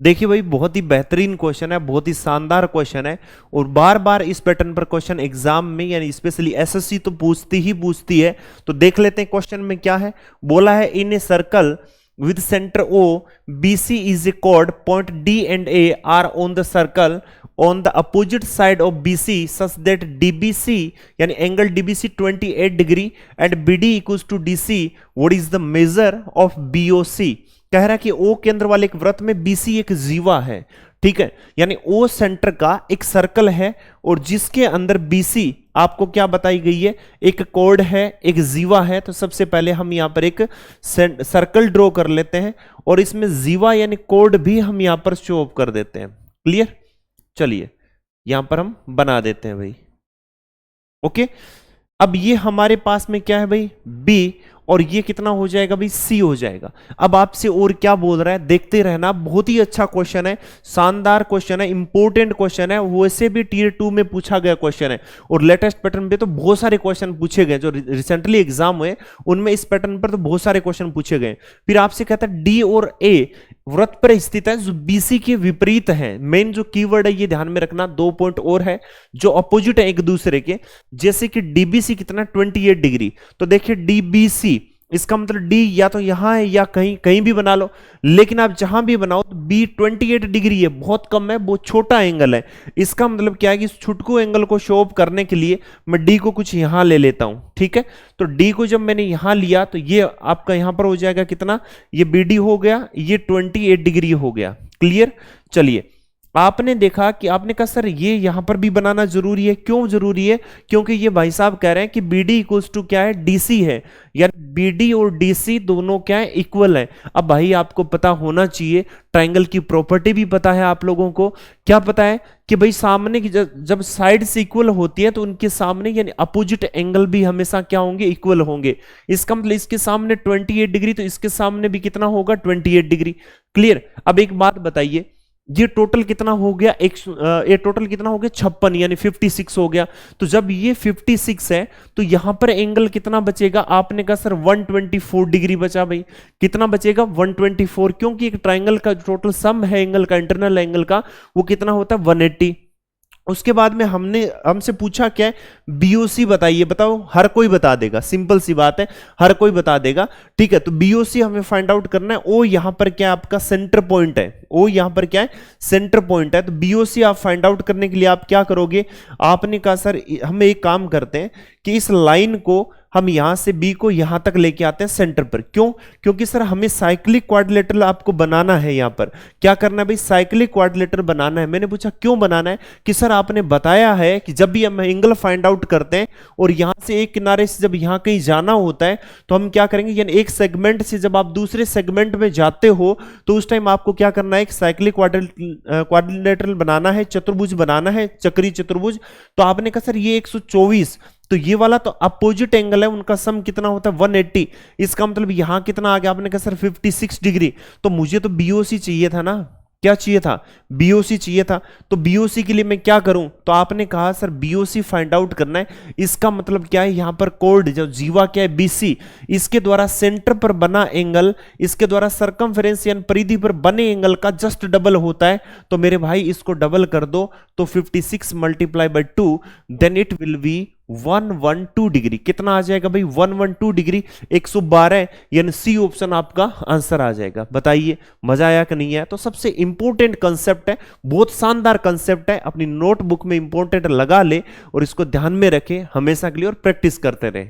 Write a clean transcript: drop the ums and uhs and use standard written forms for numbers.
देखिए भाई, बहुत ही बेहतरीन क्वेश्चन है, बहुत ही शानदार क्वेश्चन है, और बार बार इस पैटर्न पर क्वेश्चन एग्जाम में यानी स्पेशली एसएससी तो पूछती है। तो देख लेते हैं क्वेश्चन में क्या है। बोला है in a circle with center O, BC is a chord, point D and A are on the circle on the opposite side of BC such that DBC यानी angle DBC 28 degree and BD equals to DC. What is the measure of BOC? कह रहा है कि O केंद्र वाले एक वृत्त में BC एक जीवा है, ठीक है, यानी O सेंटर का एक सर्कल है और जिसके अंदर BC आपको क्या बताई गई है, एक कोड है, एक जीवा है। तो सबसे पहले हम यहां पर एक सर्कल ड्रॉ कर लेते हैं और इसमें जीवा यानी कोड भी हम यहां पर शो ऑफ कर देते हैं। क्लियर? चलिए यहां पर हम बना देते हैं भाई। ओके, अब ये हमारे पास में क्या है भाई, B, और ये कितना हो जाएगा भाई, C हो जाएगा। अब आपसे और क्या बोल रहा है, देखते रहना। बहुत ही अच्छा क्वेश्चन है, शानदार क्वेश्चन है, इंपॉर्टेंट क्वेश्चन है, वैसे भी टियर 2 में पूछा गया क्वेश्चन है और लेटेस्ट पैटर्न पे तो बहुत सारे क्वेश्चन पूछे गए। जो रिसेंटली एग्जाम हुए उनमें इस पैटर्न पर तो बहुत सारे क्वेश्चन पूछे गए। फिर आपसे कहता है D और A वृत्त पर स्थित है जो BC के विपरीत है। मेन जो कीवर्ड है ये ध्यान में रखना, 2 पॉइंट और है जो अपोजिट है एक दूसरे के, जैसे कि DBC कितना 28 डिग्री। तो देखिए DBC, इसका मतलब D या तो यहां है या कहीं कहीं भी बना लो, लेकिन आप जहां भी बनाओ तो B 28 डिग्री है, बहुत कम है, बहुत छोटा एंगल है। इसका मतलब क्या है कि इस छुटकू एंगल को शो ऑफ करने के लिए मैं D को कुछ यहां ले लेता हूं, ठीक है। तो D को जब मैंने यहां लिया तो ये आपका यहां पर हो जाएगा कितना, ये BD हो गया, ये 28 डिग्री हो गया। क्लियर? चलिए, आपने देखा कि आपने कहा सर ये यहां पर भी बनाना जरूरी है। क्यों जरूरी है? क्योंकि ये भाई साहब कह रहे हैं कि BD इक्वल्स टू क्या है, DC है, यानी BD और DC दोनों क्या है, इक्वल है। अब भाई आपको पता होना चाहिए, ट्रायंगल की प्रॉपर्टी भी पता है आप लोगों को। क्या पता है कि भाई सामने की जब साइड से इक्वल होती है तो उनके सामने यानी अपोजिट एंगल भी हमेशा क्या होंगे, इक्वल होंगे। इसका मतलब इसके सामने 28 डिग्री तो इसके सामने भी कितना होगा, 28 डिग्री। क्लियर? अब एक बात बताइए, ये टोटल कितना हो गया, ये टोटल कितना हो गया, 56 यानी 56 हो गया। तो जब ये 56 है तो यहां पर एंगल कितना बचेगा, आपने कहा सर 124 डिग्री बचा। भाई कितना बचेगा, 124, क्योंकि एक ट्राइंगल का टोटल सम है एंगल का, इंटरनल एंगल का, वो कितना होता है 180। उसके बाद में हमसे पूछा क्या है, BOC बताइए। बताओ, हर कोई बता देगा, सिंपल सी बात है, हर कोई बता देगा, ठीक है। तो BOC हमें फाइंड आउट करना है। O यहां पर क्या है, आपका सेंटर पॉइंट है। O यहां पर क्या है, सेंटर पॉइंट है। तो BOC आप फाइंड आउट करने के लिए आप क्या करोगे, आपने कहा सर हम एक काम करते हैं कि इस लाइन को हम यहां से B को यहां तक लेके आते हैं सेंटर पर। क्यों? क्योंकि सर हमें साइक्लिक क्वाड्रिलेटरल आपको बनाना है। यहां पर क्या करना है भाई, साइक्लिक क्वाड्रिलेटरल बनाना है। मैंने पूछा क्यों बनाना है, कि सर आपने बताया है कि जब भी हम एंगल फाइंड आउट करते हैं और यहां से एक किनारे से जब यहां कहीं जाना होता है तो हम क्या करेंगे, यानी एक सेगमेंट से जब आप दूसरे सेगमेंट में जाते हो तो उस टाइम आपको क्या करना है, एक साइक्लिक क्वाड्रिलेटरल बनाना है, चतुर्भुज बनाना है, चक्रीय चतुर्भुज। तो आपने कहा सर ये 124, तो ये वाला तो अपोजिट एंगल है, उनका सम कितना होता है 180। इसका मतलब यहां कितना आ गया, आपने कहा सर 56 डिग्री। तो मुझे तो BOC चाहिए था ना, क्या चाहिए था, BOC चाहिए था। तो BOC के लिए मैं क्या करूं, तो आपने कहा सर BOC फाइंड आउट करना है। इसका मतलब क्या है, यहां पर कोड जो जीवा क्या है BC, इसके द्वारा सेंटर पर बना एंगल इसके द्वारा सरकमफेरेंस यानी परिधि पर बने एंगल का जस्ट डबल होता है। तो मेरे भाई इसको डबल कर दो, तो 56 multiply by 2 then it will be 112 degree. कितना आ जाएगा भाई, 112 डिग्री, 112, यानी C ऑप्शन आपका आंसर आ जाएगा। बताइए मजा आया कि नहीं आया? तो सबसे इंपॉर्टेंट कंसेप्ट है, बहुत शानदार कंसेप्ट है, अपनी नोटबुक में इंपॉर्टेंट लगा ले और इसको ध्यान में रखे हमेशा के लिए और प्रैक्टिस करते रहे।